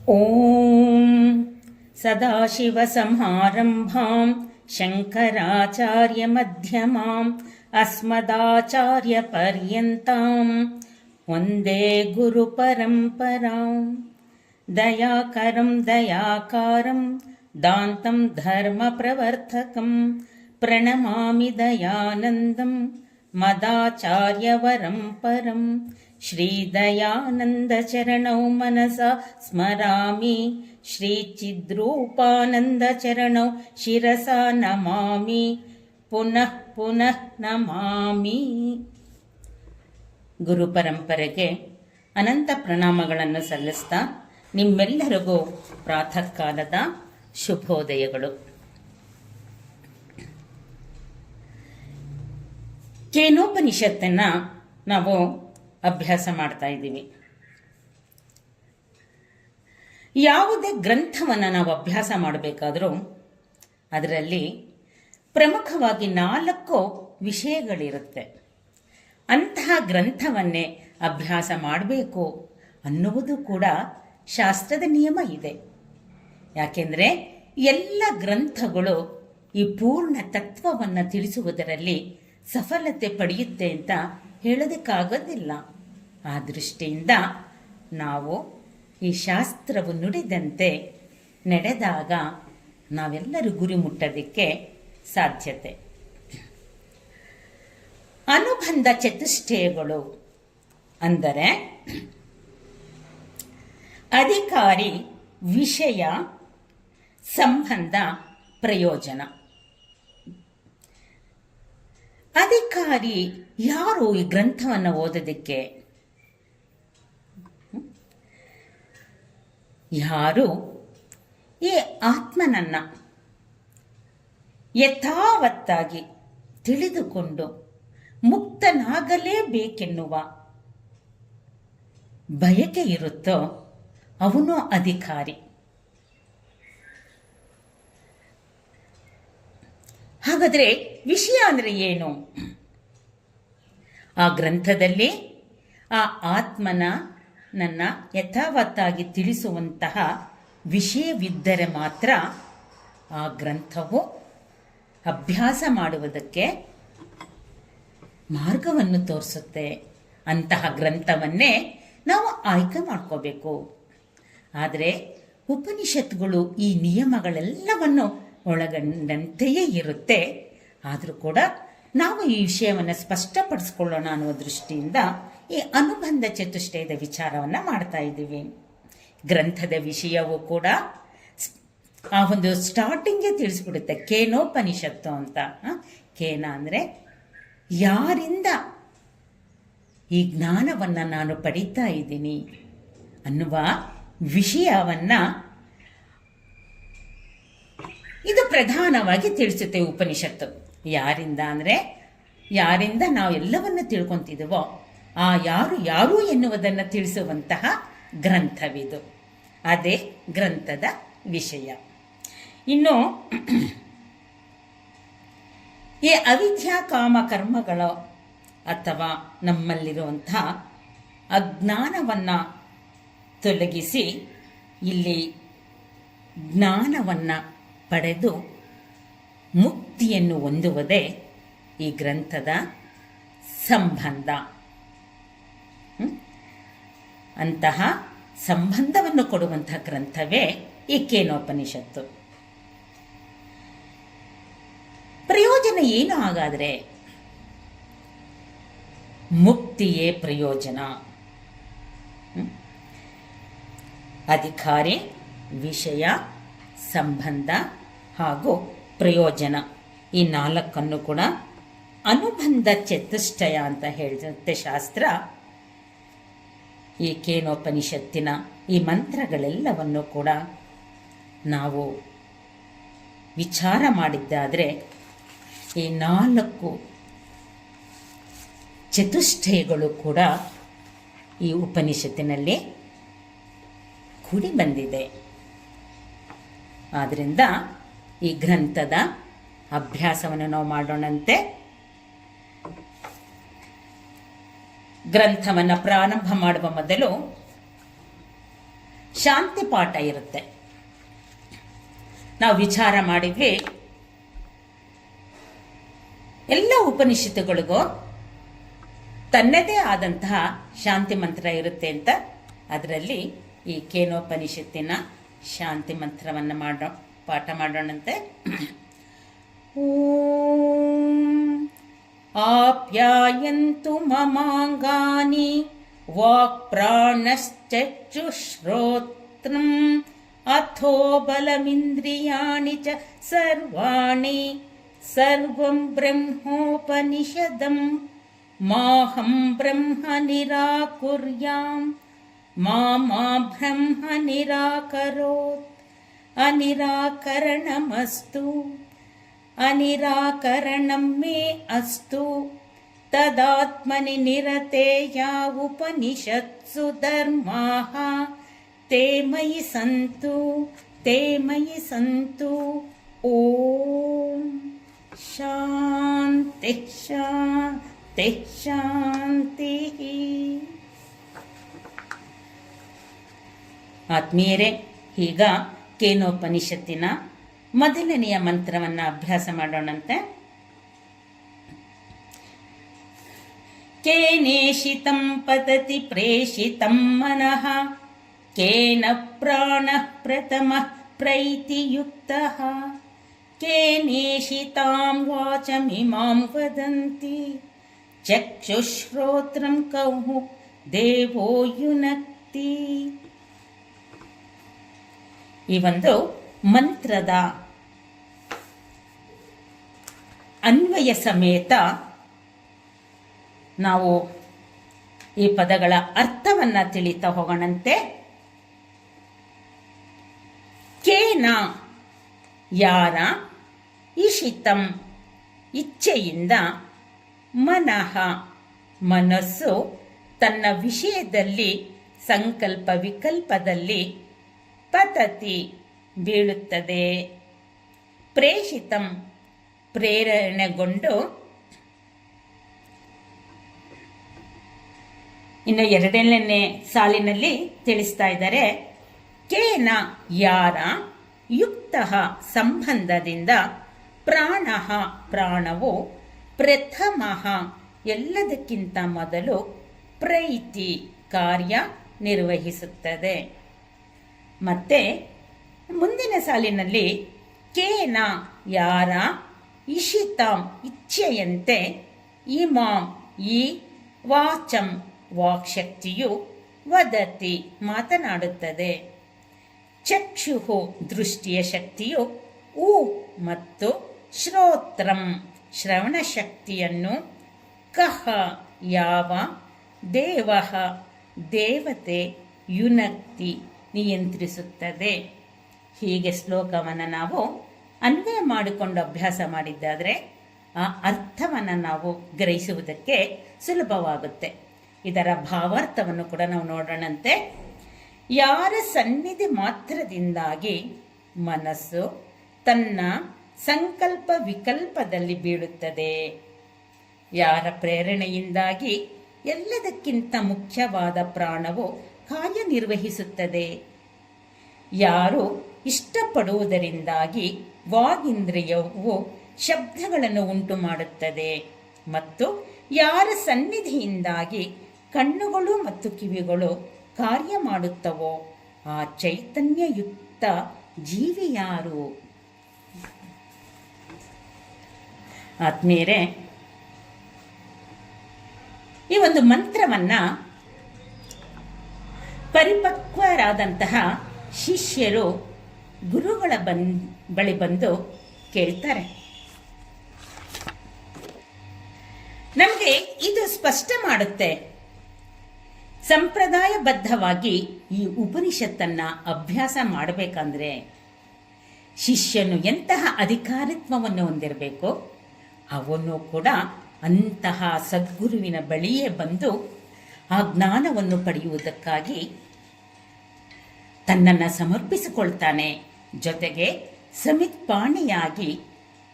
ಓಂ ಸದಾಶಿವಸಮಾರಂಭಾಂ ಶಂಕರಾಚಾರ್ಯಮಧ್ಯಮಾಂ ಅಸ್ಮದಾಚಾರ್ಯಪರ್ಯಂತಾಂ ವಂದೇ ಗುರುಪರಂಪರಾಂ. ದಯಾಕರಂ ದಯಾಕಾರಂ ದಾಂತಂ ಧರ್ಮಪ್ರವರ್ತಕಂ ಪ್ರಣಮಾಮಿ ದಯಾನಂದಂ ಮದಾಚಾರ್ಯವರಂ ಪರಂ. ಶ್ರೀದಯಾನಂದಚರಣೌ ಮನಸಾ ಸ್ಮರಾಮಿ, ಶ್ರೀಚಿದ್ರೂಪಾನಂದಚರಣೌ ಶಿರಸಾ ನಮಾಮಿ, ಪುನಃ ಪುನಃ ನಮಾಮಿ. ಗುರುಪರಂಪರೆಗೆ ಅನಂತ ಪ್ರಣಾಮಗಳನ್ನು ಸಲ್ಲಿಸ್ತಾ ನಿಮ್ಮೆಲ್ಲರಿಗೂ ಪ್ರಾತಃ ಕಾಲದ ಶುಭೋದಯಗಳು. ಕೇನೋಪನಿಷತ್ತನ್ನ ನಾವು ಅಭ್ಯಾಸ ಮಾಡ್ತಾ ಇದ್ದೀವಿ. ಯಾವುದೇ ಗ್ರಂಥವನ್ನು ನಾವು ಅಭ್ಯಾಸ ಮಾಡಬೇಕಾದ್ರೂ ಅದರಲ್ಲಿ ಪ್ರಮುಖವಾಗಿ 4 ವಿಷಯಗಳಿರುತ್ತೆ. ಅಂತಹ ಗ್ರಂಥವನ್ನೇ ಅಭ್ಯಾಸ ಮಾಡಬೇಕು ಅನ್ನುವುದು ಕೂಡ ಶಾಸ್ತ್ರದ ನಿಯಮ ಇದೆ. ಯಾಕೆಂದರೆ ಎಲ್ಲ ಗ್ರಂಥಗಳು ಈ ಪೂರ್ಣ ತತ್ವವನ್ನು ತಿಳಿಸುವುದರಲ್ಲಿ ಸಫಲತೆ ಪಡೆಯುತ್ತೆ ಅಂತ ಹೇಳೋದಕ್ಕಾಗೋದಿಲ್ಲ. ಆ ದೃಷ್ಟಿಯಿಂದ ನಾವು ಈ ಶಾಸ್ತ್ರವು ನುಡಿದಂತೆ ನಡೆದಾಗ ನಾವೆಲ್ಲರೂ ಗುರಿ ಮುಟ್ಟೋದಕ್ಕೆ ಸಾಧ್ಯತೆ. ಅನುಬಂಧ ಚತುಷ್ಟಯಗಳು ಅಂದರೆ ಅಧಿಕಾರಿ, ವಿಷಯ, ಸಂಬಂಧ, ಪ್ರಯೋಜನ. ಅಧಿಕಾರಿ ಯಾರು ಈ ಗ್ರಂಥವನ್ನು ಓದೋದಕ್ಕೆ? ಯಾರು ಈ ಆತ್ಮನನ್ನ ಯಥಾವತ್ತಾಗಿ ತಿಳಿದುಕೊಂಡು ಮುಕ್ತನಾಗಲೇಬೇಕೆನ್ನುವ ಬಯಕೆ ಇರುತ್ತೋ ಅವನು ಅಧಿಕಾರಿ. ಹಾಗಾದರೆ ವಿಷಯ ಅಂದರೆ ಏನು? ಆ ಗ್ರಂಥದಲ್ಲಿ ಆ ಆತ್ಮನನ್ನ ಯಥಾವತ್ತಾಗಿ ತಿಳಿಸುವಂತಹ ವಿಷಯವಿದ್ದರೆ ಮಾತ್ರ ಆ ಗ್ರಂಥವು ಅಭ್ಯಾಸ ಮಾಡುವುದಕ್ಕೆ ಮಾರ್ಗವನ್ನು ತೋರಿಸುತ್ತೆ. ಅಂತಹ ಗ್ರಂಥವನ್ನೇ ನಾವು ಆಯ್ಕೆ ಮಾಡ್ಕೋಬೇಕು. ಆದರೆ ಉಪನಿಷತ್ತುಗಳು ಈ ನಿಯಮಗಳೆಲ್ಲವನ್ನು ಒಳಗೊಂಡಂತೆಯೇ ಇರುತ್ತೆ. ಆದರೂ ಕೂಡ ನಾವು ಈ ವಿಷಯವನ್ನು ಸ್ಪಷ್ಟಪಡಿಸ್ಕೊಳ್ಳೋಣ ಅನ್ನುವ ದೃಷ್ಟಿಯಿಂದ ಈ ಅನುಬಂಧ ಚತುಷ್ಟಯದ ವಿಚಾರವನ್ನು ಮಾಡ್ತಾ ಇದ್ದೀವಿ. ಗ್ರಂಥದ ವಿಷಯವೂ ಕೂಡ ಆ ಒಂದು ಸ್ಟಾರ್ಟಿಂಗೇ ತಿಳಿಸ್ಬಿಡುತ್ತೆ. ಕೇನೋಪನಿಷತ್ತು ಅಂತ. ಕೇನ ಅಂದರೆ ಯಾರಿಂದ ಈ ಜ್ಞಾನವನ್ನು ನಾನು ಪಡೀತಾ ಇದ್ದೀನಿ ಅನ್ನುವ ವಿಷಯವನ್ನು ಇದು ಪ್ರಧಾನವಾಗಿ ತಿಳಿಸುತ್ತೆ ಉಪನಿಷತ್ತು. ಯಾರಿಂದ ಅಂದರೆ ಯಾರಿಂದ ನಾವು ಎಲ್ಲವನ್ನು ತಿಳ್ಕೊಂತಿದ್ದೀವೋ ಆ ಯಾರು ಎನ್ನುವುದನ್ನು ತಿಳಿಸುವಂತಹ ಗ್ರಂಥವಿದು. ಅದೇ ಗ್ರಂಥದ ವಿಷಯ. ಇನ್ನು ಈ ಅವಿದ್ಯಾ ಕಾಮ ಕರ್ಮಗಳು ಅಥವಾ ನಮ್ಮಲ್ಲಿರುವಂತಹ ಅಜ್ಞಾನವನ್ನು ತೊಲಗಿಸಿ ಇಲ್ಲಿ ಜ್ಞಾನವನ್ನು ಪಡೆದು ಮುಕ್ತಿಯನ್ನು ಹೊಂದುವುದೇ ಈ ಗ್ರಂಥದ ಸಂಬಂಧ. ಅಂತಹ ಸಂಬಂಧವನ್ನು ಕೊಡುವಂತಹ ಗ್ರಂಥವೇ ಈ ಕೇನೋಪನಿಷತ್ತು. ಪ್ರಯೋಜನ ಏನು? ಹಾಗಾದರೆ ಮುಕ್ತಿಯೇ ಪ್ರಯೋಜನ. ಅಧಿಕಾರಿ, ವಿಷಯ, ಸಂಬಂಧ ಹಾಗೂ ಪ್ರಯೋಜನ ಈ 4 ಕೂಡ ಅನುಬಂಧ ಚತುಷ್ಟಯ ಅಂತ ಹೇಳುತ್ತೆ ಶಾಸ್ತ್ರ. ಈ ಕೇನೋಪನಿಷತ್ತಿನ ಈ ಮಂತ್ರಗಳೆಲ್ಲವನ್ನು ಕೂಡ ನಾವು ವಿಚಾರ ಮಾಡಿದ್ದಾದರೆ ಈ 4 ಚತುಷ್ಟಯಗಳು ಕೂಡ ಈ ಉಪನಿಷತ್ತಿನಲ್ಲಿ ಕೂಡಿ ಬಂದಿದೆ. ಆದ್ದರಿಂದ ಈ ಗ್ರಂಥದ ಅಭ್ಯಾಸವನ್ನು ನಾವು ಮಾಡೋಣಂತೆ. ಗ್ರಂಥವನ್ನು ಪ್ರಾರಂಭ ಮಾಡುವ ಮೊದಲು ಶಾಂತಿ ಪಾಠ ಇರುತ್ತೆ. ನಾವು ವಿಚಾರ ಮಾಡಿದ್ವಿ, ಎಲ್ಲ ಉಪನಿಷತ್ತುಗಳಿಗೂ ತನ್ನದೇ ಆದಂತಹ ಶಾಂತಿ ಮಂತ್ರ ಇರುತ್ತೆ ಅಂತ. ಅದರಲ್ಲಿ ಈ ಕೇನೋಪನಿಷತ್ತಿನ ಶಾಂತಿ ಮಂತ್ರವನ್ನು ಪಾಠ ಮಾಡೋಣಂತೆ. ಓಂ ಆಪ್ಯಾಯಂತು ಮಮಾಂಗಾನಿ ವಾಕ್ ಪ್ರಾಣಶ್ಚಕ್ಷುಶ್ರೋತ್ರಂ ಅಥೋ ಬಲಮಿಂದ್ರಿಯಾಣಿ ಚ ಸರ್ವಾಣಿ ಸರ್ವಂ ಬ್ರಹ್ಮೋಪನಿಷದಂ ಮಾಹಂ ಬ್ರಹ್ಮ ನಿರಾಕುರ್ಯಾಂ ಮಾ ಬ್ರಹ್ಮ ನಿರಾಕರೋತ್ ಅನಿರಾಕರಣಮಸ್ತು ಅನಿರಾಕರಣಂ ಮೇ ಅಸ್ತು ತದಾತ್ಮನಿ ನಿರತೇಯ ಉಪನಿಷತ್ಸು ಧರ್ಮಾಃ ತೇ ಮಯಿ ಸಂತು ಓಂ ಶಾಂತಿ ಶಾಂತಿ ಶಾಂತಿ. ಆತ್ಮೀಯರೇ, ಈಗ ಕೇನೋಪನಿಷತ್ತಿನ ಮೊದಲನೆಯ ಮಂತ್ರವನ್ನು ಅಭ್ಯಾಸ ಮಾಡೋಣಂತೆ. ಕೇನೇಷಿತಂ ಪತತಿ ಪ್ರೇಷಿತಂ ಮನಃ ಕೇನ ಪ್ರಾಣಃ ಪ್ರಥಮಃ ಪ್ರೈತಿಯುಕ್ತಃ ಕೇನೇಷಿತಾಂ ವಾಚಮಿಮಾಂ ವದಂತಿ ಚಕ್ಷುಶ್ರೋತ್ರಂ ಕೌಹು ದೇವೋ ಯುನಕ್ತಿ. ಈ ಒಂದು ಮಂತ್ರದ ಅನ್ವಯ ಸಮೇತ ನಾವು ಈ ಪದಗಳ ಅರ್ಥವನ್ನ ತಿಳಿತಾ ಹೋಗೋಣಂತೆ. ಕೇನ ಯಾರ, ಇಷಿತಂ ಇಚ್ಛೆಯಿಂದ, ಮನಃ ಮನಸ್ಸು ತನ್ನ ವಿಷಯದಲ್ಲಿ ಸಂಕಲ್ಪ ವಿಕಲ್ಪದಲ್ಲಿ, ಪತತಿ ಬೀಳುತ್ತದೆ, ಪ್ರೇಷಿತಂ ಪ್ರೇರಣೆಗೊಂಡು. ಇನ್ನು ಎರಡನೇ ಸಾಲಿನಲ್ಲಿ ತಿಳಿಸ್ತಾ ಇದ್ದಾರೆ. ಕೇನ ಯಾರ, ಯುಕ್ತ ಸಂಬಂಧದಿಂದ, ಪ್ರಾಣ ಪ್ರಾಣವು, ಪ್ರಥಮ ಎಲ್ಲದಕ್ಕಿಂತ ಮೊದಲು, ಪ್ರೈತಿ ಕಾರ್ಯ ನಿರ್ವಹಿಸುತ್ತದೆ. ಮತ್ತೆ ಮುಂದಿನ ಸಾಲಿನಲ್ಲಿ ಕೇನ ಯಾರ, ಇಷಿತಾಂ ಇಚ್ಛೆಯಂತೆ, ಇಮಾಂ ಈ, ವಾಚಂ ವಾಕ್ಶಕ್ತಿಯು, ವದತಿ ಮಾತನಾಡುತ್ತದೆ, ಚಕ್ಷುಹು ದೃಷ್ಟಿಯ ಶಕ್ತಿಯು, ಉ ಮತ್ತು ಶ್ರೋತ್ರಂ ಶ್ರವಣ ಶಕ್ತಿಯನ್ನು, ಕಹ ಯಾವ, ದೇವಃ ದೇವತೆ, ಯುನಕ್ತಿ ನಿಯಂತ್ರಿಸುತ್ತದೆ. ಹೀಗೆ ಶ್ಲೋಕವನ್ನು ನಾವು ಅನ್ವಯ ಮಾಡಿಕೊಂಡು ಅಭ್ಯಾಸ ಮಾಡಿದ್ದಾದರೆ ಆ ಅರ್ಥವನ್ನು ನಾವು ಗ್ರಹಿಸುವುದಕ್ಕೆ ಸುಲಭವಾಗುತ್ತೆ. ಇದರ ಭಾವಾರ್ಥವನ್ನು ಕೂಡ ನಾವು ನೋಡೋಣಂತೆ. ಯಾರ ಸನ್ನಿಧಿ ಮಾತ್ರದಿಂದಾಗಿ ಮನಸ್ಸು ತನ್ನ ಸಂಕಲ್ಪ ವಿಕಲ್ಪದಲ್ಲಿ ಬೀಳುತ್ತದೆ, ಯಾರ ಪ್ರೇರಣೆಯಿಂದಾಗಿ ಎಲ್ಲದಕ್ಕಿಂತ ಮುಖ್ಯವಾದ ಪ್ರಾಣವು ಕಾರ್ಯನಿರ್ವಹಿಸುತ್ತದೆ, ಯಾರು ಇಷ್ಟಪಡುವುದರಿಂದಾಗಿ ವಾಗೀಂದ್ರಿಯವು ಶಬ್ದಗಳನ್ನು ಉಂಟು ಮಾಡುತ್ತದೆ, ಮತ್ತು ಯಾರ ಸನ್ನಿಧಿಯಿಂದಾಗಿ ಕಣ್ಣುಗಳು ಮತ್ತು ಕಿವಿಗಳು ಕಾರ್ಯ ಮಾಡುತ್ತವೋ ಆ ಚೈತನ್ಯಯುಕ್ತ ಜೀವಿ ಯಾರು. ಆತ್ಮೀಯರೇ, ಈ ಒಂದು ಮಂತ್ರವನ್ನ ಪರಿಪಕ್ವರಾದಂತಹ ಶಿಷ್ಯರು ಗುರುಗಳ ಬಳಿ ಬಂದು ಕೇಳ್ತಾರೆ. ನಮಗೆ ಇದು ಸ್ಪಷ್ಟ ಮಾಡುತ್ತೆ, ಸಂಪ್ರದಾಯಬದ್ಧವಾಗಿ ಈ ಉಪನಿಷತ್ತನ್ನ ಅಭ್ಯಾಸ ಮಾಡಬೇಕಂದ್ರೆ ಶಿಷ್ಯನು ಎಂತಹ ಅಧಿಕಾರಿತ್ವವನ್ನು ಹೊಂದಿರಬೇಕು, ಅವನು ಕೂಡ ಅಂತಹ ಸದ್ಗುರುವಿನ ಬಳಿಯೇ ಬಂದು ಆ ಜ್ಞಾನವನ್ನು ಪಡೆಯುವುದಕ್ಕಾಗಿ ತನ್ನನ್ನು ಸಮರ್ಪಿಸಿಕೊಳ್ತಾನೆ. ಜೊತೆಗೆ ಸಮಿತ್ಪಾಣಿಯಾಗಿ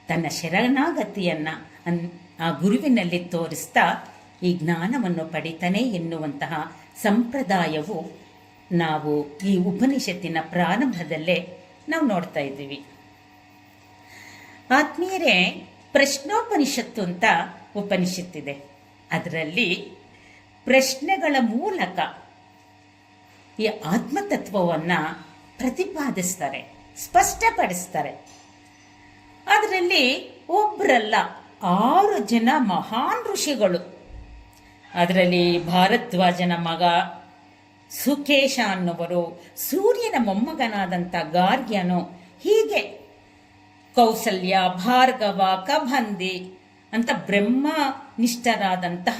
ತನ್ನ ಶರಣಾಗತಿಯನ್ನ ಆ ಗುರುವಿನಲ್ಲಿ ತೋರಿಸ್ತಾ ಈ ಜ್ಞಾನವನ್ನು ಪಡಿತಾನೆ ಎನ್ನುವಂತಹ ಸಂಪ್ರದಾಯವು ನಾವು ಈ ಉಪನಿಷತ್ತಿನ ಪ್ರಾರಂಭದಲ್ಲೇ ನಾವು ನೋಡ್ತಾ ಇದ್ದೀವಿ. ಆತ್ಮೀಯರೇ, ಪ್ರಶ್ನೋಪನಿಷತ್ತು ಅಂತ ಉಪನಿಷತ್ತಿದೆ. ಅದರಲ್ಲಿ ಪ್ರಶ್ನೆಗಳ ಮೂಲಕ ಈ ಆತ್ಮತತ್ವವನ್ನು ಪ್ರತಿಪಾದಿಸ್ತಾರೆ, ಸ್ಪಷ್ಟಪಡಿಸ್ತಾರೆ. ಅದರಲ್ಲಿ ಒಬ್ಬರಲ್ಲ 6 ಜನ ಮಹಾನ್ ಋಷಿಗಳು, ಅದರಲ್ಲಿ ಭಾರದ್ವಾಜನ ಮಗ ಸುಕೇಶ ಅನ್ನುವರು, ಸೂರ್ಯನ ಮೊಮ್ಮಗನಾದಂಥ ಗಾರ್ಗ್ಯನು, ಹೀಗೆ ಕೌಸಲ್ಯ, ಭಾರ್ಗವ, ಕಬಂದಿ ಅಂತ ಬ್ರಹ್ಮನಿಷ್ಠರಾದಂತಹ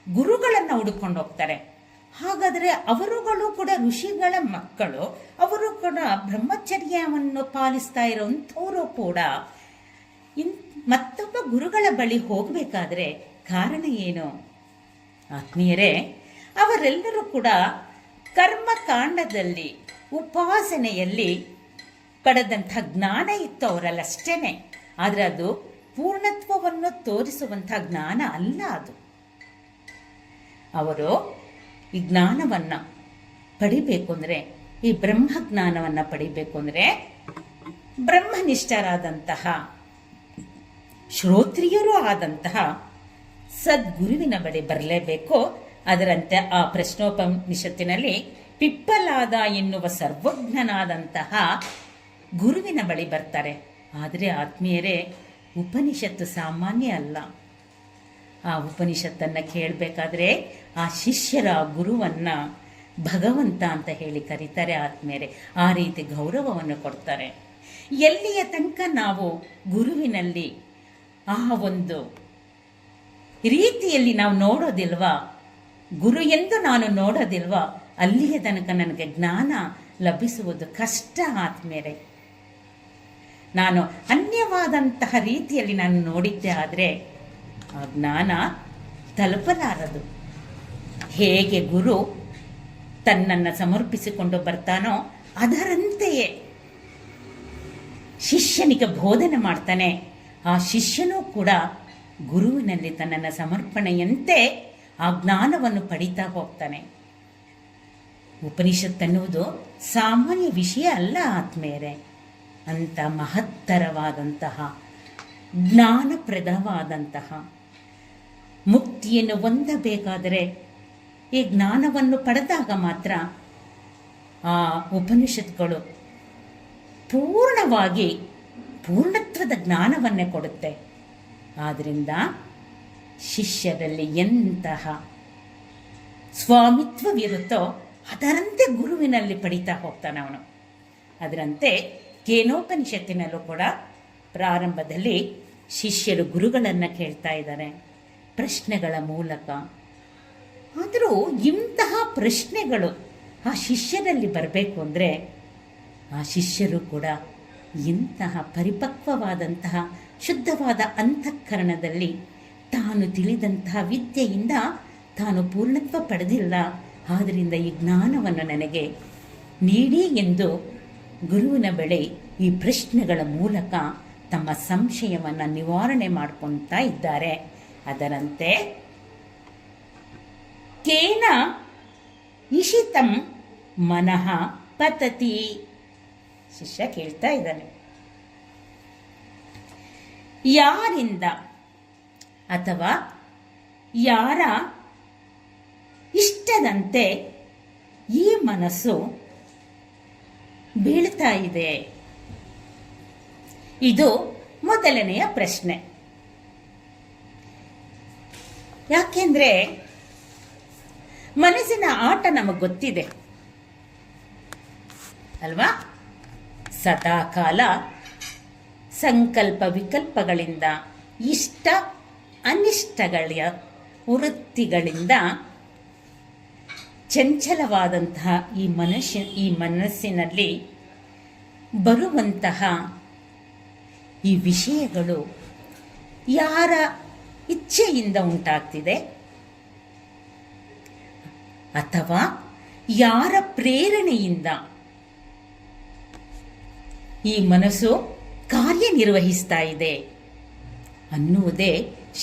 ಗುರುಗಳನ್ನು ಹುಡುಕೊಂಡು ಹೋಗ್ತಾರೆ. ಹಾಗಾದರೆ ಅವರುಗಳು ಕೂಡ ಋಷಿಗಳ ಮಕ್ಕಳು, ಅವರು ಕೂಡ ಬ್ರಹ್ಮಚರ್ಯವನ್ನು ಪಾಲಿಸ್ತಾ ಇರೋಂಥವರು ಕೂಡ ಮತ್ತೊಬ್ಬ ಗುರುಗಳ ಬಳಿ ಹೋಗಬೇಕಾದ್ರೆ ಕಾರಣ ಏನು? ಆತ್ಮೀಯರೇ, ಅವರೆಲ್ಲರೂ ಕೂಡ ಕರ್ಮಕಾಂಡದಲ್ಲಿ ಉಪಾಸನೆಯಲ್ಲಿ ಪಡೆದಂಥ ಜ್ಞಾನ ಇತ್ತು ಅವರಲ್ಲಷ್ಟೇನೆ. ಆದರೆ ಅದು ಪೂರ್ಣತ್ವವನ್ನು ತೋರಿಸುವಂಥ ಜ್ಞಾನ ಅಲ್ಲ. ಅದು ಅವರು ಈ ಜ್ಞಾನವನ್ನು ಪಡಿಬೇಕು ಅಂದರೆ, ಈ ಬ್ರಹ್ಮಜ್ಞಾನವನ್ನು ಪಡಿಬೇಕು ಅಂದರೆ ಬ್ರಹ್ಮನಿಷ್ಠರಾದಂತಹ ಶ್ರೋತ್ರಿಯರೂ ಆದಂತಹ ಸದ್ಗುರುವಿನ ಬಳಿ ಬರಲೇಬೇಕು. ಅದರಂತೆ ಆ ಪ್ರಶ್ನೋಪನಿಷತ್ತಿನಲ್ಲಿ ಪಿಪ್ಪಲಾದ ಎನ್ನುವ ಸರ್ವಜ್ಞನಾದಂತಹ ಗುರುವಿನ ಬಳಿ ಬರ್ತಾರೆ. ಆದರೆ ಆತ್ಮೀಯರೇ, ಉಪನಿಷತ್ತು ಸಾಮಾನ್ಯ ಅಲ್ಲ. ಆ ಉಪನಿಷತ್ತನ್ನು ಕೇಳಬೇಕಾದ್ರೆ ಆ ಶಿಷ್ಯರ ಗುರುವನ್ನು ಭಗವಂತ ಅಂತ ಹೇಳಿ ಕರೀತಾರೆ. ಆತ್ಮೀಯರೇ, ಆ ರೀತಿ ಗೌರವವನ್ನು ಕೊಡ್ತಾರೆ. ಎಲ್ಲಿಯ ತನಕ ನಾವು ಗುರುವಿನಲ್ಲಿ ಆ ಒಂದು ರೀತಿಯಲ್ಲಿ ನಾವು ನೋಡೋದಿಲ್ವಾ, ಗುರು ಎಂದು ನಾನು ನೋಡೋದಿಲ್ವಾ, ಅಲ್ಲಿಯ ತನಕ ನನಗೆ ಜ್ಞಾನ ಲಭಿಸುವುದು ಕಷ್ಟ. ಆತ್ಮೀಯರೇ, ನಾನು ಅನ್ಯವಾದಂತಹ ರೀತಿಯಲ್ಲಿ ನಾನು ನೋಡಿದ್ದೆ ಆದರೆ ಆ ಜ್ಞಾನ ತಲುಪಲಾರದು. ಹೇಗೆ ಗುರು ತನ್ನನ್ನು ಸಮರ್ಪಿಸಿಕೊಂಡು ಬರ್ತಾನೋ ಅದರಂತೆಯೇ ಶಿಷ್ಯನಿಗೆ ಬೋಧನೆ ಮಾಡ್ತಾನೆ. ಆ ಶಿಷ್ಯನೂ ಕೂಡ ಗುರುವಿನಲ್ಲಿ ತನ್ನನ್ನು ಸಮರ್ಪಣೆಯಂತೆ ಆ ಜ್ಞಾನವನ್ನು ಪಡಿತಾ ಹೋಗ್ತಾನೆ. ಉಪನಿಷತ್ತನ್ನುವುದು ಸಾಮಾನ್ಯ ವಿಷಯ ಅಲ್ಲ ಆತ್ಮೀಯರೇ. ಅಂತ ಮಹತ್ತರವಾದಂತಹ ಜ್ಞಾನಪ್ರದವಾದಂತಹ ಮುಕ್ತಿಯನ್ನು ಹೊಂದಬೇಕಾದರೆ ಈ ಜ್ಞಾನವನ್ನು ಪಡೆದಾಗ ಮಾತ್ರ ಆ ಉಪನಿಷತ್ಗಳು ಪೂರ್ಣವಾಗಿ ಪೂರ್ಣತ್ವದ ಜ್ಞಾನವನ್ನೇ ಕೊಡುತ್ತೆ. ಆದ್ದರಿಂದ ಶಿಷ್ಯರಲ್ಲಿ ಎಂತಹ ಸ್ವಾಮಿತ್ವವಿರುತ್ತೋ ಅದರಂತೆ ಗುರುವಿನಲ್ಲಿ ಪಡಿತಾ ಹೋಗ್ತಾನೆ ಅವನು. ಅದರಂತೆ ಕೇನೋಪನಿಷತ್ತಿನಲ್ಲೂ ಕೂಡ ಪ್ರಾರಂಭದಲ್ಲಿ ಶಿಷ್ಯರು ಗುರುಗಳನ್ನು ಕೇಳ್ತಾ ಇದ್ದಾರೆ ಪ್ರಶ್ನೆಗಳ ಮೂಲಕ. ಆದರೂ ಇಂತಹ ಪ್ರಶ್ನೆಗಳು ಆ ಶಿಷ್ಯರಲ್ಲಿ ಬರಬೇಕು ಅಂದರೆ ಆ ಶಿಷ್ಯರು ಕೂಡ ಇಂತಹ ಪರಿಪಕ್ವವಾದಂತಹ ಶುದ್ಧವಾದ ಅಂತಃಕರಣದಲ್ಲಿ ತಾನು ತಿಳಿದಂತಹ ವಿದ್ಯೆಯಿಂದ ತಾನು ಪೂರ್ಣತ್ವ ಪಡೆದಿಲ್ಲ, ಆದ್ದರಿಂದ ಈ ಜ್ಞಾನವನ್ನು ನನಗೆ ನೀಡಿ ಎಂದು ಗುರುವಿನ ಬಳಿ ಈ ಪ್ರಶ್ನೆಗಳ ಮೂಲಕ ತಮ್ಮ ಸಂಶಯವನ್ನು ನಿವಾರಣೆ ಮಾಡ್ಕೊಳ್ತಾ ಇದ್ದಾರೆ. ಅದರಂತೆ ಕೇನ ಇಷಿತಂ ಮನಃ ಪತತಿ. ಶಿಷ್ಯ ಕೇಳ್ತಾ ಇದ್ದಾನೆ, ಯಾರಿಂದ ಅಥವಾ ಯಾರ ಇಷ್ಟದಂತೆ ಈ ಮನಸ್ಸು ಬೀಳ್ತಾ ಇದೆ? ಇದು ಮೊದಲನೆಯ ಪ್ರಶ್ನೆ. ಯಾಕೆಂದ್ರೆ ಮನಸ್ಸಿನ ಆಟ ನಮಗೆ ಗೊತ್ತಿದೆ ಅಲ್ವಾ? ಸದಾ ಕಾಲ ಸಂಕಲ್ಪ ವಿಕಲ್ಪಗಳಿಂದ, ಇಷ್ಟ ಅನಿಷ್ಟಗಳ ವೃತ್ತಿಗಳಿಂದ ಚಂಚಲವಾದಂತಹ ಈ ಮನಸ್ಸಿನಲ್ಲಿ ಬರುವಂತಹ ಈ ವಿಷಯಗಳು ಯಾರ ಇಚ್ಛೆಯಿಂದ ಉಂಟಾಗ್ತಿದೆ ಅಥವಾ ಯಾರ ಪ್ರೇರಣೆಯಿಂದ ಈ ಮನಸ್ಸು ಕಾರ್ಯನಿರ್ವಹಿಸ್ತಾ ಇದೆ ಅನ್ನುವುದೇ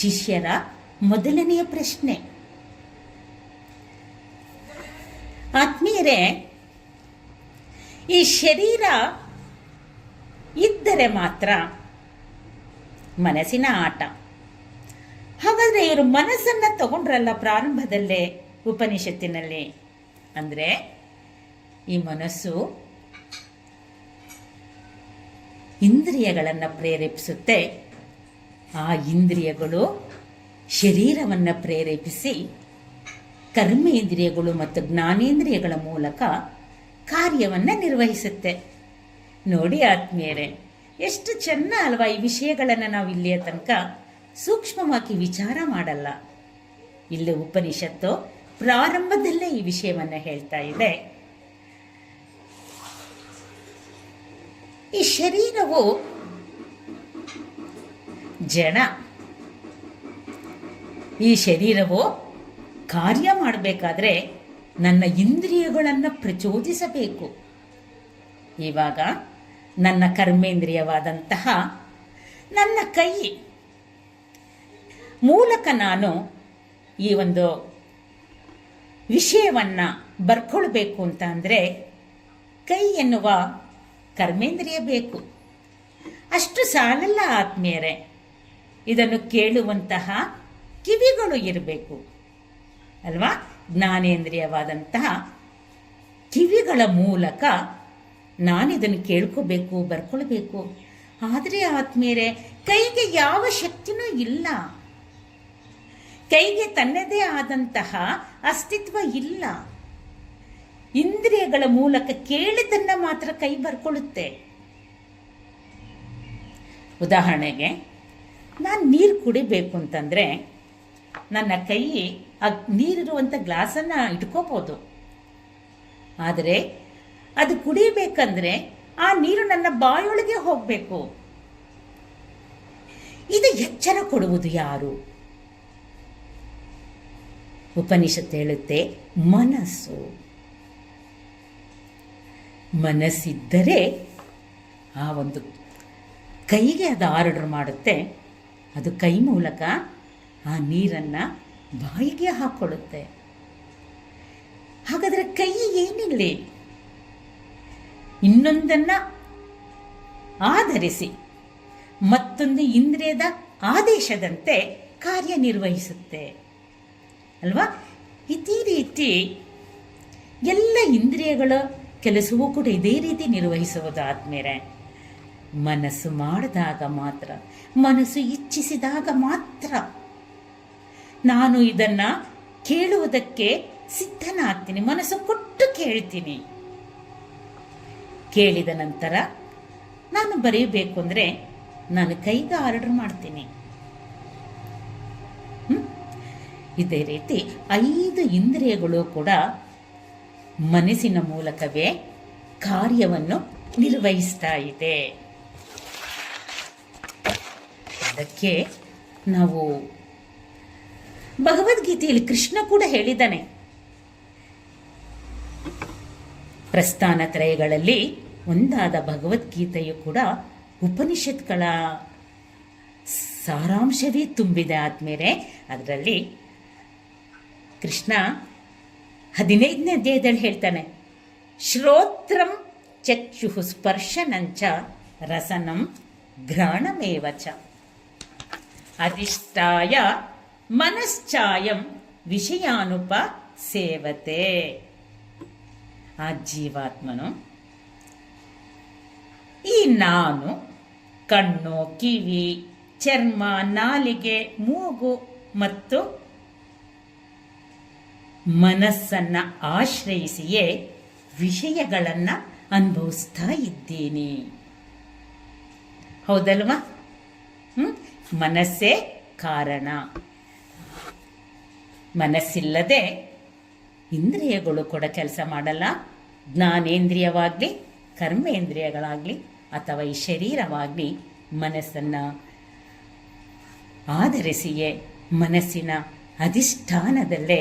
ಶಿಷ್ಯರ ಮೊದಲನೆಯ ಪ್ರಶ್ನೆ. ಆತ್ಮೀಯರೇ, ಈ ಶರೀರ ಇದ್ದರೆ ಮಾತ್ರ ಮನಸ್ಸಿನ ಆಟ. ಹಾಗಾದ್ರೆ ಇವರು ಮನಸ್ಸನ್ನ ತಗೊಂಡ್ರಲ್ಲ ಪ್ರಾರಂಭದಲ್ಲೇ ಉಪನಿಷತ್ತಿನಲ್ಲಿ, ಅಂದ್ರೆ ಈ ಮನಸ್ಸು ಇಂದ್ರಿಯಗಳನ್ನು ಪ್ರೇರೇಪಿಸುತ್ತೆ. ಆ ಇಂದ್ರಿಯಗಳು ಶರೀರವನ್ನು ಪ್ರೇರೇಪಿಸಿ ಕರ್ಮೇಂದ್ರಿಯಗಳು ಮತ್ತು ಜ್ಞಾನೇಂದ್ರಿಯಗಳ ಮೂಲಕ ಕಾರ್ಯವನ್ನು ನಿರ್ವಹಿಸುತ್ತೆ. ನೋಡಿ ಆತ್ಮೀಯರೇ, ಎಷ್ಟು ಚೆನ್ನ ಅಲ್ವಾ ಈ ವಿಷಯಗಳನ್ನು ನಾವು ಇಲ್ಲಿಯ ತನಕ ಸೂಕ್ಷ್ಮವಾಗಿ ವಿಚಾರ ಮಾಡಲ್ಲ. ಇಲ್ಲಿ ಉಪನಿಷತ್ತು ಪ್ರಾರಂಭದಲ್ಲೇ ಈ ವಿಷಯವನ್ನು ಹೇಳ್ತಾ ಇದೆ. ಈ ಶರೀರವು ಜಡ. ಈ ಶರೀರವು ಕಾರ್ಯ ಮಾಡಬೇಕಾದ್ರೆ ನನ್ನ ಇಂದ್ರಿಯಗಳನ್ನು ಪ್ರಚೋದಿಸಬೇಕು. ಇವಾಗ ನನ್ನ ಕರ್ಮೇಂದ್ರಿಯವಾದಂತಹ ನನ್ನ ಕೈ ಮೂಲಕ ನಾನು ಈ ಒಂದು ವಿಷಯವನ್ನು ಬರ್ಕೊಳ್ಬೇಕು ಅಂತ ಅಂದರೆ ಕೈ ಎನ್ನುವ ಕರ್ಮೇಂದ್ರಿಯ ಬೇಕು. ಅಷ್ಟು ಸಾಲಲ್ಲ ಆತ್ಮೀಯರೇ, ಇದನ್ನು ಕೇಳುವಂತಹ ಕಿವಿಗಳು ಇರಬೇಕು ಅಲ್ವಾ? ಜ್ಞಾನೇಂದ್ರಿಯವಾದಂತಹ ಕಿವಿಗಳ ಮೂಲಕ ನಾನಿದನ್ನು ಕೇಳ್ಕೋಬೇಕು, ಬರ್ಕೊಳ್ಬೇಕು. ಆದರೆ ಆತ್ಮೀಯರೇ, ಕೈಗೆ ಯಾವ ಶಕ್ತಿನೂ ಇಲ್ಲ. ಕೈಗೆ ತನ್ನದೇ ಆದಂತಹ ಅಸ್ತಿತ್ವ ಇಲ್ಲ. ಇಂದ್ರಿಯಗಳ ಮೂಲಕ ಕೇಳಿದ್ದನ್ನ ಮಾತ್ರ ಕೈ ಬರ್ಕೊಳ್ಳುತ್ತೆ. ಉದಾಹರಣೆಗೆ, ನಾನು ನೀರು ಕುಡಿಬೇಕು ಅಂತಂದ್ರೆ ನನ್ನ ಕೈ ನೀರಿರುವಂಥ ಗ್ಲಾಸನ್ನು ಇಟ್ಕೋಬೋದು. ಆದರೆ ಅದು ಕುಡಿಬೇಕಂದ್ರೆ ಆ ನೀರು ನನ್ನ ಬಾಯೊಳಗೆ ಹೋಗಬೇಕು. ಇದು ಎಚ್ಚರ ಕೊಡುವುದು ಯಾರು? ಉಪನಿಷತ್ತು ಹೇಳುತ್ತೆ, ಮನಸ್ಸು. ಮನಸ್ಸಿದ್ದರೆ ಆ ಒಂದು ಕೈಗೆ ಅದು ಆರ್ಡರ್ ಮಾಡುತ್ತೆ. ಅದು ಕೈ ಮೂಲಕ ಆ ನೀರನ್ನು ಬಾಯಿಗೆ ಹಾಕೊಳ್ಳುತ್ತೆ. ಹಾಗಾದರೆ ಕೈ ಏನಿಲ್ಲ, ಇನ್ನೊಂದನ್ನ ಆಧರಿಸಿ ಮತ್ತೊಂದು ಇಂದ್ರಿಯದ ಆದೇಶದಂತೆ ಕಾರ್ಯನಿರ್ವಹಿಸುತ್ತೆ ಅಲ್ವಾ? ಇದೇ ರೀತಿ ಎಲ್ಲ ಇಂದ್ರಿಯಗಳ ಕೆಲಸವೂ ಕೂಡ ಇದೇ ರೀತಿ ನಿರ್ವಹಿಸುವುದು ಆದ್ಮೇಲೆ ಮನಸ್ಸು ಮಾಡಿದಾಗ ಮಾತ್ರ, ಮನಸ್ಸು ಇಚ್ಛಿಸಿದಾಗ ಮಾತ್ರ ನಾನು ಇದನ್ನ ಕೇಳುವುದಕ್ಕೆ ಸಿದ್ಧನಾಗ್ತೀನಿ. ಮನಸ್ಸು ಕೊಟ್ಟು ಕೇಳ್ತೀನಿ. ಕೇಳಿದ ನಂತರ ನಾನು ಬರೆಯಬೇಕು ಅಂದರೆ ನಾನು ಕೈಗೆ ಆರ್ಡರ್ ಮಾಡ್ತೀನಿ. ಇದೇ ರೀತಿ 5 ಇಂದ್ರಿಯಗಳು ಕೂಡ ಮನಸ್ಸಿನ ಮೂಲಕವೇ ಕಾರ್ಯವನ್ನು ನಿರ್ವಹಿಸ್ತಾ ಇದೆ. ಅದಕ್ಕೆ ನಾವು ಭಗವದ್ಗೀತೆಯಲ್ಲಿ ಕೃಷ್ಣ ಕೂಡ ಹೇಳಿದ್ದಾನೆ. ಪ್ರಸ್ಥಾನತ್ರಯಗಳಲ್ಲಿ ಒಂದಾದ ಭಗವದ್ಗೀತೆಯು ಕೂಡ ಉಪನಿಷತ್ಗಳ ಸಾರಾಂಶವೇ ತುಂಬಿದೆ ಆದ್ಮೇಲೆ. ಅದರಲ್ಲಿ ಕೃಷ್ಣ 15ನೇ ಅಧ್ಯಾಯದಲ್ಲಿ ಹೇಳ್ತಾನೆ, ಶ್ರೋತ್ರಂ ಚಕ್ಷು ಸ್ಪರ್ಶನಂಚ ರಸನಂ ಘ್ರಾಣಮೇವಚ ಅಧಿಷ್ಠಾಯ ಮನಶ್ಚಾಯಂ ವಿಷಯಾನುಪ ಸೇವತೆ. ಆ ಜೀವಾತ್ಮನು ಈ ನಾನು ಕಣ್ಣು, ಕಿವಿ, ಚರ್ಮ, ನಾಲಿಗೆ, ಮೂಗು ಮತ್ತು ಮನಸ್ಸನ್ನ ಆಶ್ರಯಿಸಿಯೇ ವಿಷಯಗಳನ್ನ ಅನುಭವಿಸ್ತಾ ಇದ್ದೀನಿ. ಹೌದಲ್ವಾ? ಮನಸ್ಸೇ ಕಾರಣ. ಮನಸ್ಸಿಲ್ಲದೆ ಇಂದ್ರಿಯಗಳು ಕೂಡ ಕೆಲಸ ಮಾಡಲ್ಲ. ಜ್ಞಾನೇಂದ್ರಿಯವಾಗಲಿ, ಕರ್ಮೇಂದ್ರಿಯಗಳಾಗಲಿ ಅಥವಾ ಈ ಶರೀರವಾಗಲಿ ಮನಸ್ಸನ್ನು ಆಧರಿಸಿಯೇ ಮನಸ್ಸಿನ ಅಧಿಷ್ಠಾನದಲ್ಲೇ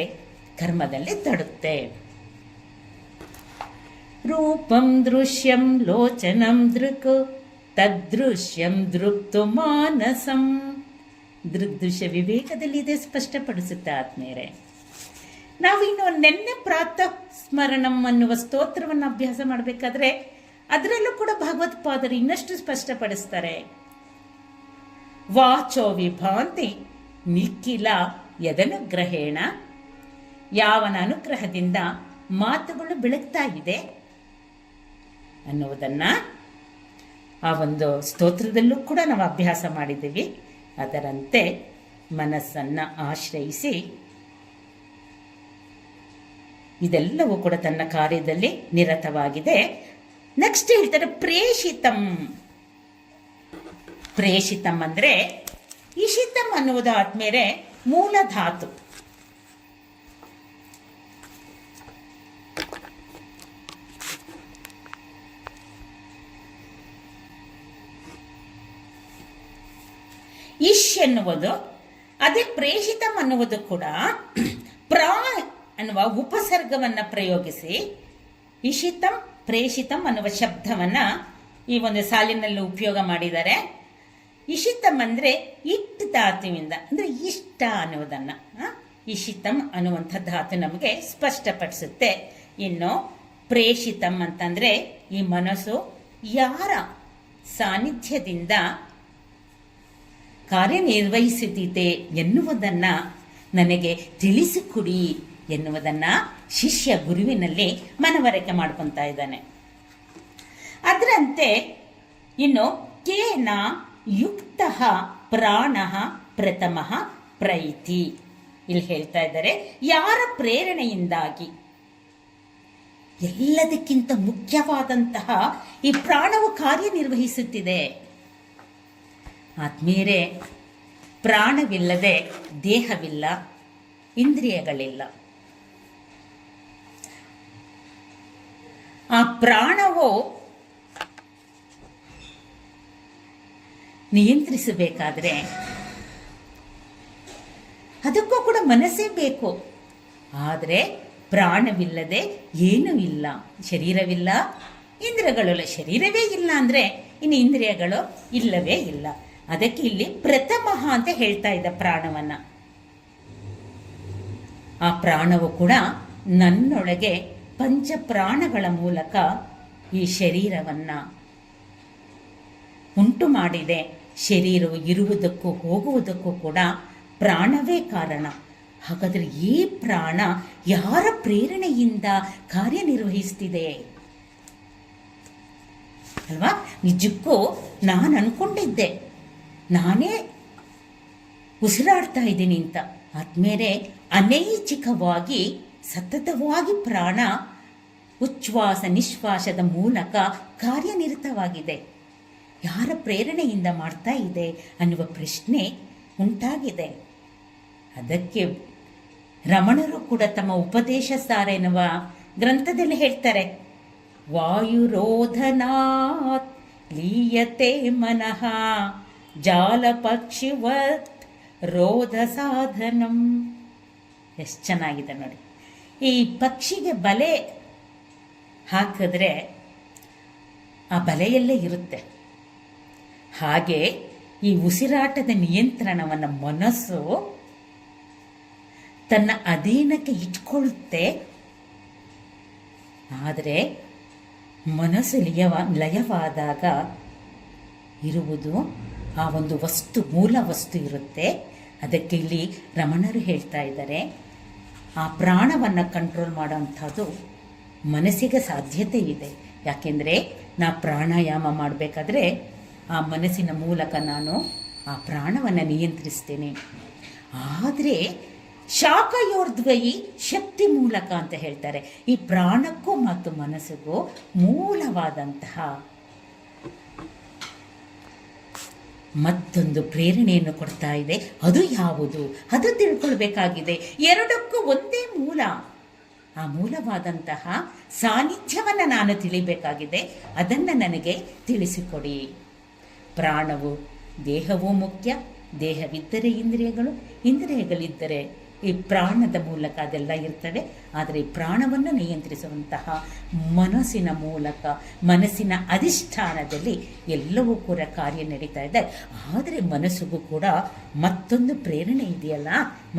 ಕರ್ಮದಲ್ಲೇ ತಡುತ್ತೆ. ರೂಪಂ ದೃಶ್ಯಂ ಲೋಚನಂ ದೃಕ್ ತದೃಶ್ಯಂ ದೃಕ್ತು ಮಾನಸಂ. ದೃಗ್ದೃಶ್ಯ ವಿವೇಕದಲ್ಲಿ ಇದೆ ಸ್ಪಷ್ಟಪಡಿಸುತ್ತೆ ಆತ್ಮೇರೆ. ನಾವಿನ್ನು ನೆನ್ನೆ ಪ್ರಾತಃ ಸ್ಮರಣಂ ಅನ್ನುವ ಸ್ತೋತ್ರವನ್ನು ಅಭ್ಯಾಸ ಮಾಡಬೇಕಾದ್ರೆ ಅದರಲ್ಲೂ ಕೂಡ ಭಗವತ್ಪಾದರು ಇನ್ನಷ್ಟು ಸ್ಪಷ್ಟಪಡಿಸ್ತಾರೆ. ವಾಚೋ ವಿಭಾಂತಿ ನಿಖಿಲ ಯದನುಗ್ರಹೇಣ, ಯಾವನ ಅನುಗ್ರಹದಿಂದ ಮಾತುಗಳು ಬೆಳಗ್ತಾ ಇದೆ ಅನ್ನುವುದನ್ನು ಆ ಒಂದು ಸ್ತೋತ್ರದಲ್ಲೂ ಕೂಡ ನಾವು ಅಭ್ಯಾಸ ಮಾಡಿದ್ದೀವಿ. ಅದರಂತೆ ಮನಸ್ಸನ್ನು ಆಶ್ರಯಿಸಿ ಇದೆಲ್ಲವೂ ಕೂಡ ತನ್ನ ಕಾರ್ಯದಲ್ಲಿ ನಿರತವಾಗಿದೆ. ನೆಕ್ಸ್ಟ್ ಹೇಳ್ತಾರೆ ಪ್ರೇಷಿತಂ. ಪ್ರೇಷಿತಂ ಅಂದರೆ ಇಷಿತಂ ಅನ್ನುವುದು ಆದ್ಮೇಲೆ ಮೂಲ ಧಾತು. ಇಶ್ ಎನ್ನುವುದು, ಅದೇ ಪ್ರೇಷಿತಂ ಅನ್ನುವುದು ಕೂಡ ಪ್ರಾ ಅನ್ನುವ ಉಪಸರ್ಗವನ್ನ ಪ್ರಯೋಗಿಸಿ ಇಷಿತಂ ಪ್ರೇಷಿತಂ ಅನ್ನುವ ಶಬ್ದವನ್ನ ಈ ಒಂದು ಸಾಲಿನಲ್ಲಿ ಉಪಯೋಗ ಮಾಡಿದ್ದಾರೆ. ಇಷಿತಂ ಅಂದ್ರೆ ಇಟ್ ಧಾತುವಿಂದ, ಅಂದ್ರೆ ಇಷ್ಟ ಅನ್ನುವುದನ್ನ ಇಷಿತಂ ಅನ್ನುವಂಥ ಧಾತು ನಮಗೆ ಸ್ಪಷ್ಟಪಡಿಸುತ್ತೆ. ಇನ್ನು ಪ್ರೇಷಿತಂ ಅಂತಂದ್ರೆ ಈ ಮನಸ್ಸು ಯಾರ ಸಾನ್ನಿಧ್ಯದಿಂದ ಕಾರ್ಯನಿರ್ವಹಿಸುತ್ತಿದೆ ಎನ್ನುವುದನ್ನ ನನಗೆ ತಿಳಿಸಿಕೊಡಿ ಎನ್ನುವುದನ್ನ ಶಿಷ್ಯ ಗುರುವಿನಲ್ಲಿ ಮನವರಿಕೆ ಮಾಡ್ಕೊತಾ ಇದ್ದಾನೆ. ಅದರಂತೆ ಇನ್ನು ಕೇನ ಯುಕ್ತ ಪ್ರಾಣ ಪ್ರಥಮ ಪ್ರೈತಿ, ಇಲ್ಲಿ ಹೇಳ್ತಾ ಇದ್ದಾರೆ ಯಾರ ಪ್ರೇರಣೆಯಿಂದಾಗಿ, ಎಲ್ಲದಕ್ಕಿಂತ ಮುಖ್ಯವಾದಂತಹ ಈ ಪ್ರಾಣವು ಕಾರ್ಯನಿರ್ವಹಿಸುತ್ತಿದೆ. ಆತ್ಮೀಯರೇ, ಪ್ರಾಣವಿಲ್ಲದೆ ದೇಹವಿಲ್ಲ, ಇಂದ್ರಿಯಗಳಿಲ್ಲ. ಆ ಪ್ರಾಣವು ನಿಯಂತ್ರಿಸಬೇಕಾದ್ರೆ ಅದಕ್ಕೂ ಕೂಡ ಮನಸ್ಸೇ ಬೇಕು. ಆದರೆ ಪ್ರಾಣವಿಲ್ಲದೆ ಏನೂ ಇಲ್ಲ, ಶರೀರವಿಲ್ಲ, ಇಂದ್ರಿಯಗಳು. ಶರೀರವೇ ಇಲ್ಲ ಅಂದರೆ ಇನ್ನು ಇಂದ್ರಿಯಗಳು ಇಲ್ಲವೇ ಇಲ್ಲ. ಅದಕ್ಕೆ ಇಲ್ಲಿ ಪ್ರಥಮ ಅಂತ ಹೇಳ್ತಾ ಇದ್ದ ಪ್ರಾಣವನ್ನ. ಆ ಪ್ರಾಣವು ಕೂಡ ನನ್ನೊಳಗೆ ಪಂಚ ಪ್ರಾಣಗಳ ಮೂಲಕ ಈ ಶರೀರವನ್ನ ಉಂಟು ಮಾಡಿದೆ. ಶರೀರವು ಇರುವುದಕ್ಕೂ ಹೋಗುವುದಕ್ಕೂ ಕೂಡ ಪ್ರಾಣವೇ ಕಾರಣ. ಹಾಗಾದ್ರೆ ಈ ಪ್ರಾಣ ಯಾರ ಪ್ರೇರಣೆಯಿಂದ ಕಾರ್ಯನಿರ್ವಹಿಸ್ತಿದೆ ಅಲ್ವಾ? ನಿಜಕ್ಕೂ ನಾನು ಅನ್ಕೊಂಡಿದ್ದೆ ನಾನೇ ಉಸಿರಾಡ್ತಾ ಇದ್ದೀನಿ ಅಂತ. ಆದ್ಮೇಲೆ ಅನೈಚ್ಛಿಕವಾಗಿ ಸತತವಾಗಿ ಪ್ರಾಣ ಉಚ್ಛ್ವಾಸ ನಿಶ್ವಾಸದ ಮೂಲಕ ಕಾರ್ಯನಿರತವಾಗಿದೆ. ಯಾರ ಪ್ರೇರಣೆಯಿಂದ ಮಾಡ್ತಾ ಇದೆ ಅನ್ನುವ ಪ್ರಶ್ನೆ ಉಂಟಾಗಿದೆ. ಅದಕ್ಕೆ ರಮಣರು ಕೂಡ ತಮ್ಮ ಉಪದೇಶ ಸಾರ ಎನ್ನುವ ಗ್ರಂಥದಲ್ಲಿ ಹೇಳ್ತಾರೆ, ವಾಯುರೋಧನಾತ್ ಲೀಯತೆ ಮನಃ ಜಾಲ ಪಕ್ಷಿವತ್ ರೋಧ ಸಾಧನಂ. ಎಷ್ಟು ಚೆನ್ನಾಗಿದೆ ನೋಡಿ. ಈ ಪಕ್ಷಿಗೆ ಬಲೆ ಹಾಕಿದ್ರೆ ಆ ಬಲೆಯಲ್ಲೇ ಇರುತ್ತೆ. ಹಾಗೆ ಈ ಉಸಿರಾಟದ ನಿಯಂತ್ರಣವನ್ನು ಮನಸ್ಸು ತನ್ನ ಅಧೀನಕ್ಕೆ ಇಟ್ಕೊಳ್ಳುತ್ತೆ. ಆದರೆ ಮನಸ್ಸು ಲಯವಾದಾಗ ಇರುವುದು ಆ ಒಂದು ವಸ್ತು, ಮೂಲ ವಸ್ತು ಇರುತ್ತೆ. ಅದಕ್ಕೆ ಇಲ್ಲಿ ರಮಣರು ಹೇಳ್ತಾ ಇದ್ದಾರೆ, ಆ ಪ್ರಾಣವನ್ನು ಕಂಟ್ರೋಲ್ ಮಾಡೋವಂಥದ್ದು ಮನಸ್ಸಿಗೆ ಸಾಧ್ಯತೆ ಇದೆ. ಯಾಕೆಂದರೆ ನಾ ಪ್ರಾಣಾಯಾಮ ಮಾಡಬೇಕಾದ್ರೆ ಆ ಮನಸ್ಸಿನ ಮೂಲಕ ನಾನು ಆ ಪ್ರಾಣವನ್ನು ನಿಯಂತ್ರಿಸ್ತೇನೆ. ಆದರೆ ಶಾಖಯೋರ್ಧ್ವಯಿ ಶಕ್ತಿ ಮೂಲಕ ಅಂತ ಹೇಳ್ತಾರೆ. ಈ ಪ್ರಾಣಕ್ಕೂ ಮತ್ತು ಮನಸ್ಸಿಗೂ ಮೂಲವಾದಂತಹ ಮತ್ತೊಂದು ಪ್ರೇರಣೆಯನ್ನು ಕೊಡ್ತಾ ಇದೆ. ಅದು ಯಾವುದು? ಅದು ತಿಳ್ಕೊಳ್ಬೇಕಾಗಿದೆ. ಎರಡಕ್ಕೂ ಒಂದೇ ಮೂಲ. ಆ ಮೂಲವಾದಂತಹ ಸಾನ್ನಿಧ್ಯವನ್ನು ನಾನು ತಿಳಿಬೇಕಾಗಿದೆ. ಅದನ್ನು ನನಗೆ ತಿಳಿಸಿಕೊಡಿ. ಪ್ರಾಣವು, ದೇಹವೂ ಮುಖ್ಯ. ದೇಹವಿದ್ದರೆ ಇಂದ್ರಿಯಗಳು, ಇಂದ್ರಿಯಗಳಿದ್ದರೆ ಈ ಪ್ರಾಣದ ಮೂಲಕ ಅದೆಲ್ಲ ಇರ್ತವೆ. ಆದರೆ ಈ ಪ್ರಾಣವನ್ನು ನಿಯಂತ್ರಿಸುವಂತಹ ಮನಸ್ಸಿನ ಮೂಲಕ, ಮನಸ್ಸಿನ ಅಧಿಷ್ಠಾನದಲ್ಲಿ ಎಲ್ಲವೂ ಕೂಡ ಕಾರ್ಯ ನಡೀತಾ ಇದೆ. ಆದರೆ ಮನಸ್ಸಿಗೂ ಕೂಡ ಮತ್ತೊಂದು ಪ್ರೇರಣೆ ಇದೆಯಲ್ಲ,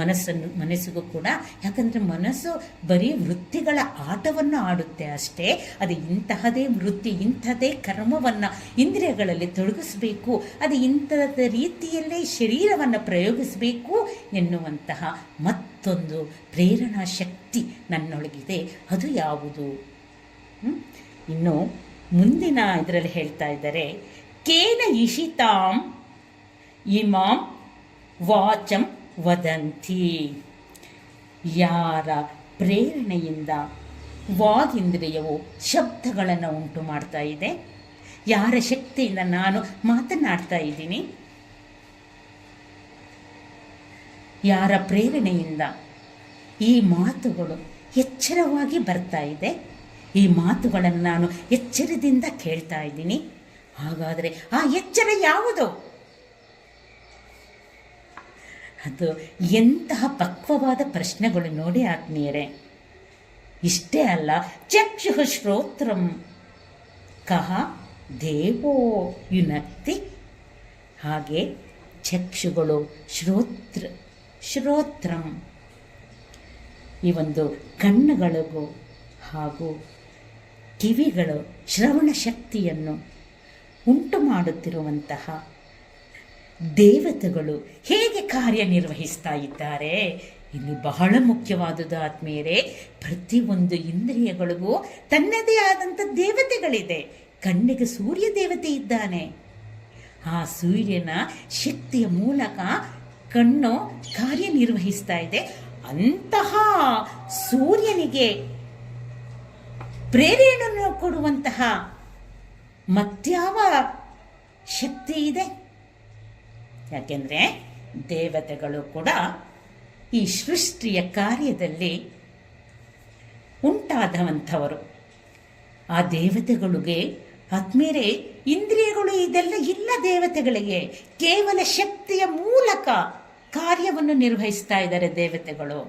ಮನಸ್ಸಿಗೂ ಕೂಡ. ಯಾಕಂದರೆ ಮನಸ್ಸು ಬರೀ ವೃತ್ತಿಗಳ ಆಟವನ್ನು ಆಡುತ್ತೆ ಅಷ್ಟೇ. ಅದು ಇಂತಹದೇ ವೃತ್ತಿ, ಇಂಥದೇ ಕರ್ಮವನ್ನು ಇಂದ್ರಿಯಗಳಲ್ಲಿ ತೊಡಗಿಸಬೇಕು, ಅದು ಇಂಥದ ರೀತಿಯಲ್ಲೇ ಶರೀರವನ್ನು ಪ್ರಯೋಗಿಸಬೇಕು ಎನ್ನುವಂತಹ ಮತ್ತೊಂದು ಪ್ರೇರಣಾ ಶಕ್ತಿ ನನ್ನೊಳಗಿದೆ. ಅದು ಯಾವುದು? ಇನ್ನು ಮುಂದಿನ ಇದರಲ್ಲಿ ಹೇಳ್ತಾ ಇದ್ದಾರೆ, ಕೇನ ಇಷಿತಾಂ ಇಮಾಂ ವಾಚಂ ವದಂತಿ. ಯಾರ ಪ್ರೇರಣೆಯಿಂದ ವಾಗೀಂದ್ರಿಯವು ಶಬ್ದಗಳನ್ನು ಉಂಟು ಮಾಡ್ತಾ ಇದೆ, ಯಾರ ಶಕ್ತಿಯಿಂದ ನಾನು ಮಾತನಾಡ್ತಾ ಇದ್ದೀನಿ, ಯಾರ ಪ್ರೇರಣೆಯಿಂದ ಈ ಮಾತುಗಳು ಎಚ್ಚರವಾಗಿ ಬರ್ತಾ ಇದೆ, ಈ ಮಾತುಗಳನ್ನು ನಾನು ಎಚ್ಚರದಿಂದ ಕೇಳ್ತಾ ಇದ್ದೀನಿ, ಹಾಗಾದರೆ ಆ ಎಚ್ಚರ ಯಾವುದು? ಅದು ಎಂತಹ ಪಕ್ವವಾದ ಪ್ರಶ್ನೆಗಳು ನೋಡಿ ಆತ್ಮೀಯರೇ. ಇಷ್ಟೇ ಅಲ್ಲ, ಚಕ್ಷುಃ ಶ್ರೋತ್ರಂ ಕಹ ದೇವೋ ಯುನಕ್ತಿ. ಹಾಗೆ ಚಕ್ಷುಗಳು ಶ್ರೋತ್ರಂ ಈ ಒಂದು ಕಣ್ಣುಗಳಿಗೂ ಹಾಗೂ ಕಿವಿಗಳು ಶ್ರವಣ ಶಕ್ತಿಯನ್ನು ಉಂಟು ಮಾಡುತ್ತಿರುವಂತಹ ದೇವತೆಗಳು ಹೇಗೆ ಕಾರ್ಯನಿರ್ವಹಿಸ್ತಾ ಇದ್ದಾರೆ? ಇಲ್ಲಿ ಬಹಳ ಮುಖ್ಯವಾದುದು ಆತ್ಮೀಯರೇ. ಪ್ರತಿಯೊಂದು ಇಂದ್ರಿಯಗಳಿಗೂ ತನ್ನದೇ ಆದಂಥ ದೇವತೆಗಳಿದೆ. ಕಣ್ಣಿಗೆ ಸೂರ್ಯ ದೇವತೆ ಇದ್ದಾನೆ. ಆ ಸೂರ್ಯನ ಶಕ್ತಿಯ ಮೂಲಕ ಕಣ್ಣು ಕಾರ್ಯನಿರ್ವಹಿಸ್ತಾ ಇದೆ. ಅಂತಹ ಸೂರ್ಯನಿಗೆ ಪ್ರೇರಣೆಯನ್ನು ಕೊಡುವಂತಹ ಮತ್ಯಾವ ಶಕ್ತಿ ಇದೆ? ಯಾಕೆಂದರೆ ದೇವತೆಗಳು ಕೂಡ ಈ ಸೃಷ್ಟಿಯ ಕಾರ್ಯದಲ್ಲಿ ಉಂಟಾದವಂಥವರು. ಆ ದೇವತೆಗಳಿಗೆ ಆತ್ಮೀಯರೇ ಇಂದ್ರಿಯಗಳು ಇದೆಲ್ಲ ಇಲ್ಲ. ದೇವತೆಗಳಿಗೆ ಕೇವಲ ಶಕ್ತಿಯ ಮೂಲಕ ಕಾರ್ಯವನ್ನು ನಿರ್ವಹಿಸ್ತಾ ಇದ್ದಾರೆ ದೇವತೆಗಳು.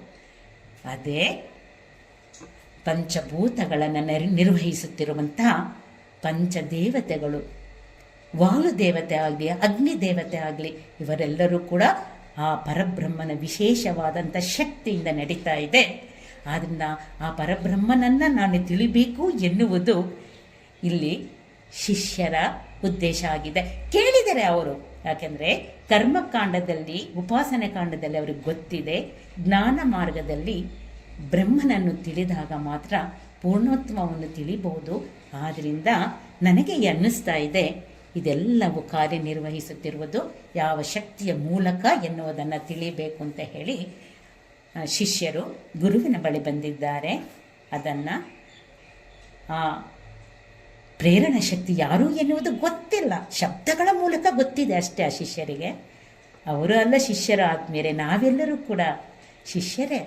ಅದೇ ಪಂಚಭೂತಗಳನ್ನು ನಿರ್ವಹಿಸುತ್ತಿರುವಂತಹ ಪಂಚದೇವತೆಗಳು, ವಾಯುದೇವತೆ ಆಗಲಿ, ಅಗ್ನಿ ದೇವತೆ ಆಗಲಿ, ಇವರೆಲ್ಲರೂ ಕೂಡ ಆ ಪರಬ್ರಹ್ಮನ ವಿಶೇಷವಾದಂಥ ಶಕ್ತಿಯಿಂದ ನಡೀತಾ ಇದೆ. ಆದ್ದರಿಂದ ಆ ಪರಬ್ರಹ್ಮನನ್ನು ನಾನು ತಿಳಿಬೇಕು ಎನ್ನುವುದು ಇಲ್ಲಿ ಶಿಷ್ಯರ ಉದ್ದೇಶ ಆಗಿದೆ. ಕೇಳಿದರೆ ಅವರು, ಯಾಕೆಂದರೆ ಕರ್ಮಕಾಂಡದಲ್ಲಿ, ಉಪಾಸನೆ ಕಾಂಡದಲ್ಲಿ ಅವ್ರಿಗೆ ಗೊತ್ತಿದೆ, ಜ್ಞಾನ ಮಾರ್ಗದಲ್ಲಿ ಬ್ರಹ್ಮನನ್ನು ತಿಳಿದಾಗ ಮಾತ್ರ ಪೂರ್ಣೋತ್ತಮವನ್ನು ತಿಳಿಬಹುದು. ಆದ್ದರಿಂದ ನನಗೆ ಅನ್ನಿಸ್ತಾ ಇದೆ ಇದೆಲ್ಲವೂ ಕಾರ್ಯನಿರ್ವಹಿಸುತ್ತಿರುವುದು ಯಾವ ಶಕ್ತಿಯ ಮೂಲಕ ಎನ್ನುವುದನ್ನು ತಿಳಿಬೇಕು ಅಂತ ಹೇಳಿ ಶಿಷ್ಯರು ಗುರುವಿನ ಬಳಿ ಬಂದಿದ್ದಾರೆ. ಅದನ್ನು ಆ ಪ್ರೇರಣಾ ಶಕ್ತಿ ಯಾರು ಎನ್ನುವುದು ಗೊತ್ತಿಲ್ಲ, ಶಬ್ದಗಳ ಮೂಲಕ ಗೊತ್ತಿದೆ ಅಷ್ಟೇ ಆ ಶಿಷ್ಯರಿಗೆ. ಅವರು ಅಲ್ಲ ಶಿಷ್ಯರ ಆದ್ಮೇಲೆ ನಾವೆಲ್ಲರೂ ಕೂಡ ಶಿಷ್ಯರೇ.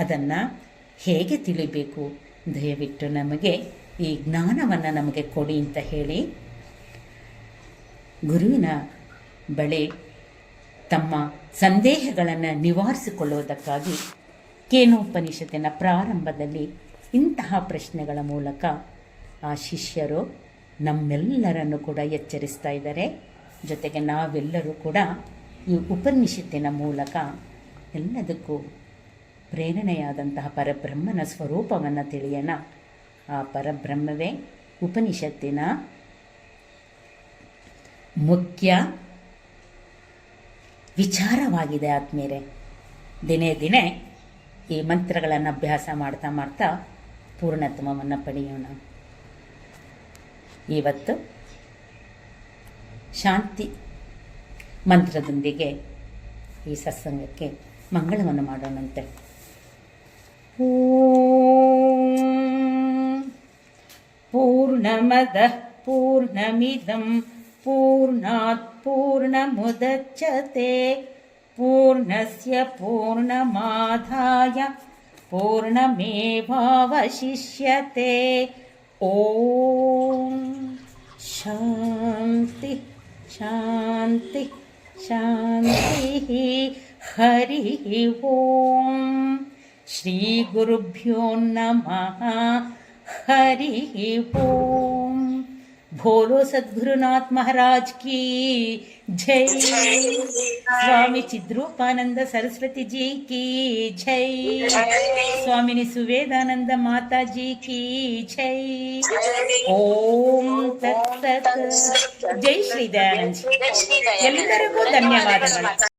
ಅದನ್ನು ಹೇಗೆ ತಿಳಿಬೇಕು? ದಯವಿಟ್ಟು ನಮಗೆ ಈ ಜ್ಞಾನವನ್ನು ನಮಗೆ ಕೊಡಿ ಅಂತ ಹೇಳಿ ಗುರುವಿನ ಬಳಿ ತಮ್ಮ ಸಂದೇಹಗಳನ್ನು ನಿವಾರಿಸಿಕೊಳ್ಳುವುದಕ್ಕಾಗಿ ಕೇನೋಪನಿಷತ್ತಿನ ಪ್ರಾರಂಭದಲ್ಲಿ ಇಂತಹ ಪ್ರಶ್ನೆಗಳ ಮೂಲಕ ಆ ಶಿಷ್ಯರು ನಮ್ಮೆಲ್ಲರನ್ನು ಕೂಡ ಎಚ್ಚರಿಸ್ತಾ ಇದ್ದಾರೆ. ಜೊತೆಗೆ ನಾವೆಲ್ಲರೂ ಕೂಡ ಈ ಉಪನಿಷತ್ತಿನ ಮೂಲಕ ಎಲ್ಲದಕ್ಕೂ ಪ್ರೇರಣೆಯಾದಂತಹ ಪರಬ್ರಹ್ಮನ ಸ್ವರೂಪವನ್ನು ತಿಳಿಯೋಣ. ಆ ಪರಬ್ರಹ್ಮವೇ ಉಪನಿಷತ್ತಿನ ಮುಖ್ಯ ವಿಚಾರವಾಗಿದೆ ಆತ್ಮೀಯರೇ. ದಿನೇ ದಿನೇ ಈ ಮಂತ್ರಗಳನ್ನು ಅಭ್ಯಾಸ ಮಾಡ್ತಾ ಮಾಡ್ತಾ ಪೂರ್ಣತ್ವವನ್ನು ಪಡೆಯೋಣ. ಇವತ್ತು ಶಾಂತಿ ಮಂತ್ರದೊಂದಿಗೆ ಈ ಸತ್ಸಂಗಕ್ಕೆ ಮಂಗಳವನ್ನು ಮಾಡೋಣಂತೆ. ಪೂರ್ಣಮದಃ ಪೂರ್ಣಮಿದಂ ಪೂರ್ಣಾತ್ ಪೂರ್ಣಮುದಚ್ಯತೆ ಪೂರ್ಣಸ್ಯ ಪೂರ್ಣಮಾದಾಯ ಪೂರ್ಣಮೇವಾವಶಿಷ್ಯತೆ. ಓಂ ಶಾಂತಿ ಶಾಂತಿ ಶಾಂತಿ. ಹರಿ ಓಂ. ಶ್ರೀ ಗುರುಭ್ಯೋ ನಮಃ. ಹರಿ ಓಂ. ಭೋಲೋ ಸದ್ಗುರುನಾಥ್ ಮಹಾರಾಜ್ ಕಿ ಜೈ. ಸ್ವಾಮಿ ಚಿದ್ರೂಪಾನಂದ ಸರಸ್ವತಿ ಜಿ ಕಿ ಜೈ. ಸ್ವಾಮಿನಿ ಸುವೇದಾನಂದ ಮಾತಾಜಿ ಕಿ ಜೈ. ಓಂ ತತ್ಸತ್. ಜೈ ಶ್ರೀ ದಯಾನಂದ್. ಎಲ್ಲರಿಗೂ ಧನ್ಯವಾದಗಳು.